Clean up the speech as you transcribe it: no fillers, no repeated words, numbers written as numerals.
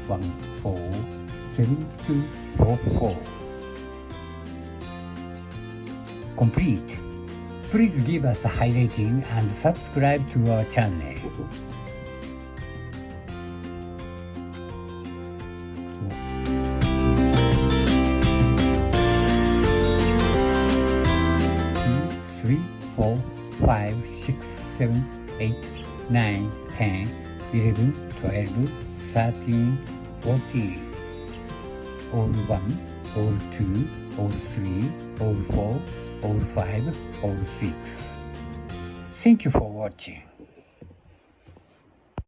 147244. Complete. Please give us a high rating and subscribe to our channel. Three, 4, 5, 6, 7, 8, 9, 10, 11, 12, 13, 14. All 1, all 2, all 3, all 4, all 5, all 6. Thank you for watching.